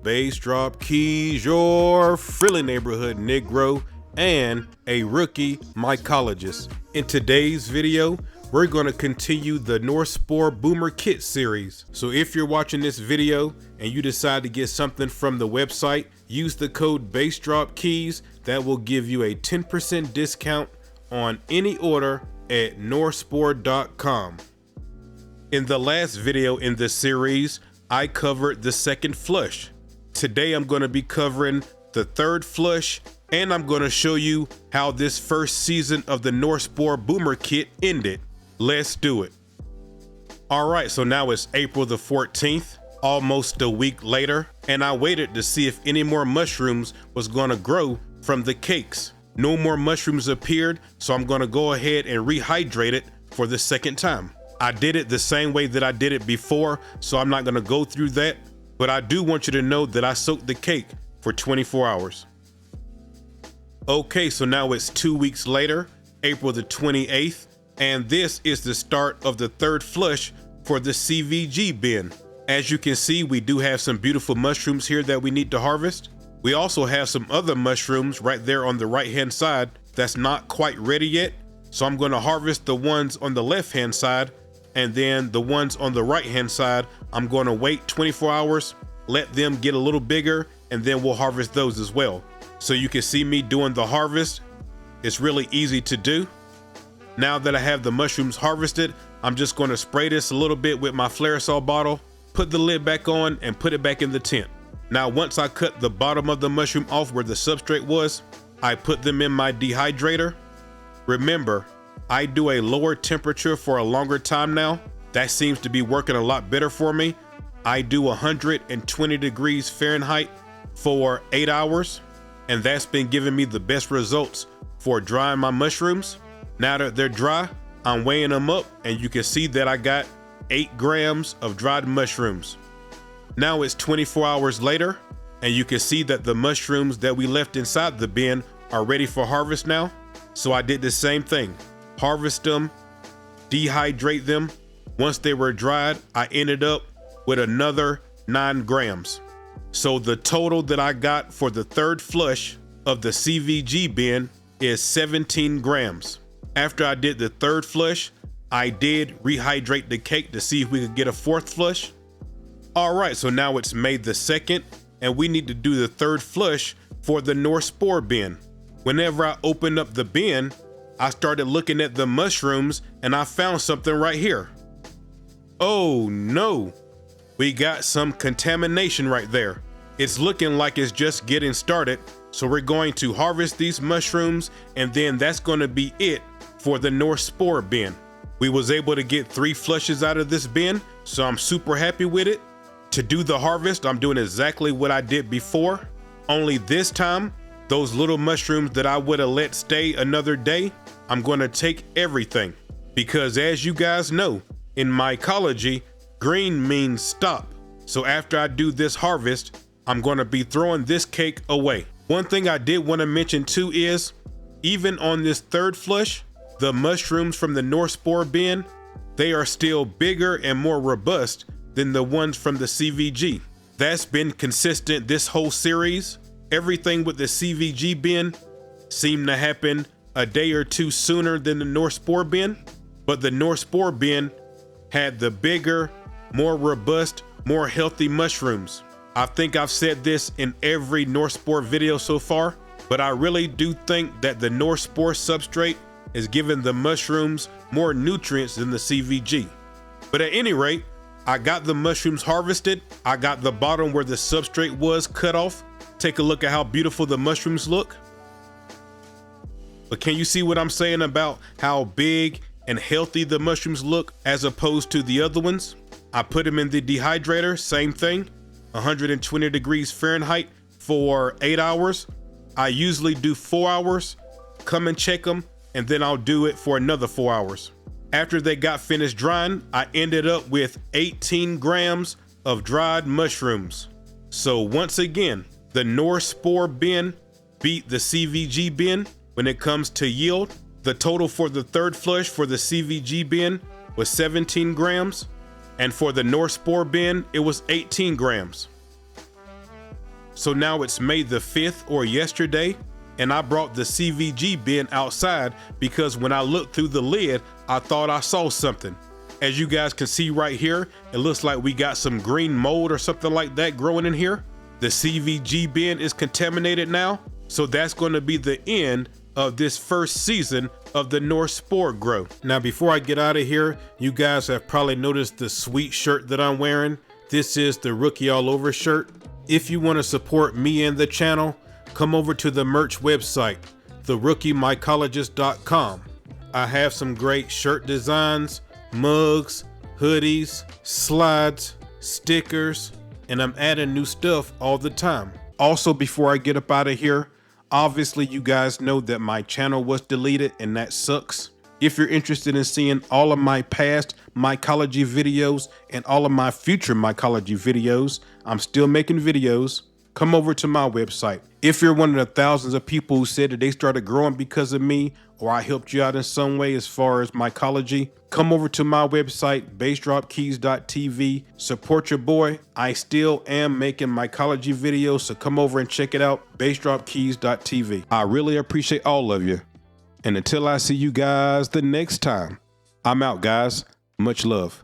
Bass Drop Keys, your friendly neighborhood Negro, and a rookie mycologist. In today's video, we're going to continue the Spore Boomr kit series. So if you're watching this video and you decide to get something from the website, use the code BassDropKeys. That will give you a 10% discount on any order at norspore.com. In the last video in this series, I covered the second flush. Today I'm going to be covering the third flush, and I'm going to show you how this first season of the Spore Boomr kit ended. Let's do it. All right, so now it's April the 14th, almost a week later, and I waited to see if any more mushrooms was going to grow from the cakes. No more mushrooms appeared, so I'm going to go ahead and rehydrate it for the second time. I did it the same way that I did it before, so I'm not going to go through that, but I do want you to know that I soaked the cake for 24 hours. Okay, so now it's 2 weeks later, April the 28th, and this is the start of the third flush for the CVG bin. As you can see, we do have some beautiful mushrooms here that we need to harvest. We also have some other mushrooms right there on the right-hand side that's not quite ready yet. So I'm going to harvest the ones on the left-hand side, and then the ones on the right-hand side, I'm going to wait 24 hours, let them get a little bigger, and then we'll harvest those as well. So you can see me doing the harvest. It's really easy to do. Now that I have the mushrooms harvested, I'm just going to spray this a little bit with my Flairosol bottle, put the lid back on, and put it back in the tent. Now, once I cut the bottom of the mushroom off where the substrate was, I put them in my dehydrator. Remember, I do a lower temperature for a longer time now. That seems to be working a lot better for me. I do 120 degrees Fahrenheit for 8 hours, and that's been giving me the best results for drying my mushrooms. Now that they're dry, I'm weighing them up, and you can see that I got 8 grams of dried mushrooms. Now it's 24 hours later, and you can see that the mushrooms that we left inside the bin are ready for harvest now. So I did the same thing. Harvest them, dehydrate them. Once they were dried, I ended up with another 9 grams. So the total that I got for the third flush of the CVG bin is 17 grams. After I did the third flush, I did rehydrate the cake to see if we could get a fourth flush. All right, so now it's May the 2nd, and we need to do the third flush for the Spore bin. Whenever I opened up the bin, I started looking at the mushrooms, and I found something right here. Oh no, we got some contamination right there. It's looking like it's just getting started, so we're going to harvest these mushrooms, and then that's going to be it for the Spore bin. We was able to get 3 flushes out of this bin, so I'm super happy with it. To do the harvest, I'm doing exactly what I did before, only this time, those little mushrooms that I would have let stay another day, I'm going to take everything, because as you guys know, in mycology, green means stop. So after I do this harvest, I'm going to be throwing this cake away. One thing I did want to mention too is, even on this third flush, the mushrooms from the Spore bin, they are still bigger and more robust than the ones from the CVG. That's been consistent this whole series. Everything with the CVG bin seemed to happen a day or two sooner than the Spore bin, but the Spore bin had the bigger, more robust, more healthy mushrooms. I think I've said this in every Spore video so far, but I really do think that the Spore substrate is giving the mushrooms more nutrients than the CVG. But at any rate, I got the mushrooms harvested. I got the bottom where the substrate was cut off. Take a look at how beautiful the mushrooms look. But can you see what I'm saying about how big and healthy the mushrooms look as opposed to the other ones? I put them in the dehydrator, same thing, 120 degrees Fahrenheit for 8 hours. I usually do 4 hours, come and check them, and then I'll do it for another 4 hours. After they got finished drying, I ended up with 18 grams of dried mushrooms. So once again, the Spore bin beat the CVG bin when it comes to yield. The total for the third flush for the CVG bin was 17 grams, and for the Spore bin, it was 18 grams. So now it's May the 5th or yesterday, and I brought the CVG bin outside because when I looked through the lid, I thought I saw something. As you guys can see right here, it looks like we got some green mold or something like that growing in here. The CVG bin is contaminated now, so that's going to be the end of this first season of the North Spore grow. Now before I get out of here, you guys have probably noticed the sweet shirt that I'm wearing. This is the Rookie All Over shirt. If you want to support me and the channel, come over to the merch website, therookiemycologist.com. I have some great shirt designs, mugs, hoodies, slides, stickers, and I'm adding new stuff all the time. Also, before I get up out of here, obviously you guys know that my channel was deleted and that sucks. If you're interested in seeing all of my past mycology videos and all of my future mycology videos, I'm still making videos. Come over to my website. If you're one of the thousands of people who said that they started growing because of me, or I helped you out in some way as far as mycology, come over to my website, bassdropkeys.tv. Support your boy. I still am making mycology videos, so come over and check it out, bassdropkeys.tv. I really appreciate all of you. And until I see you guys the next time, I'm out, guys. Much love.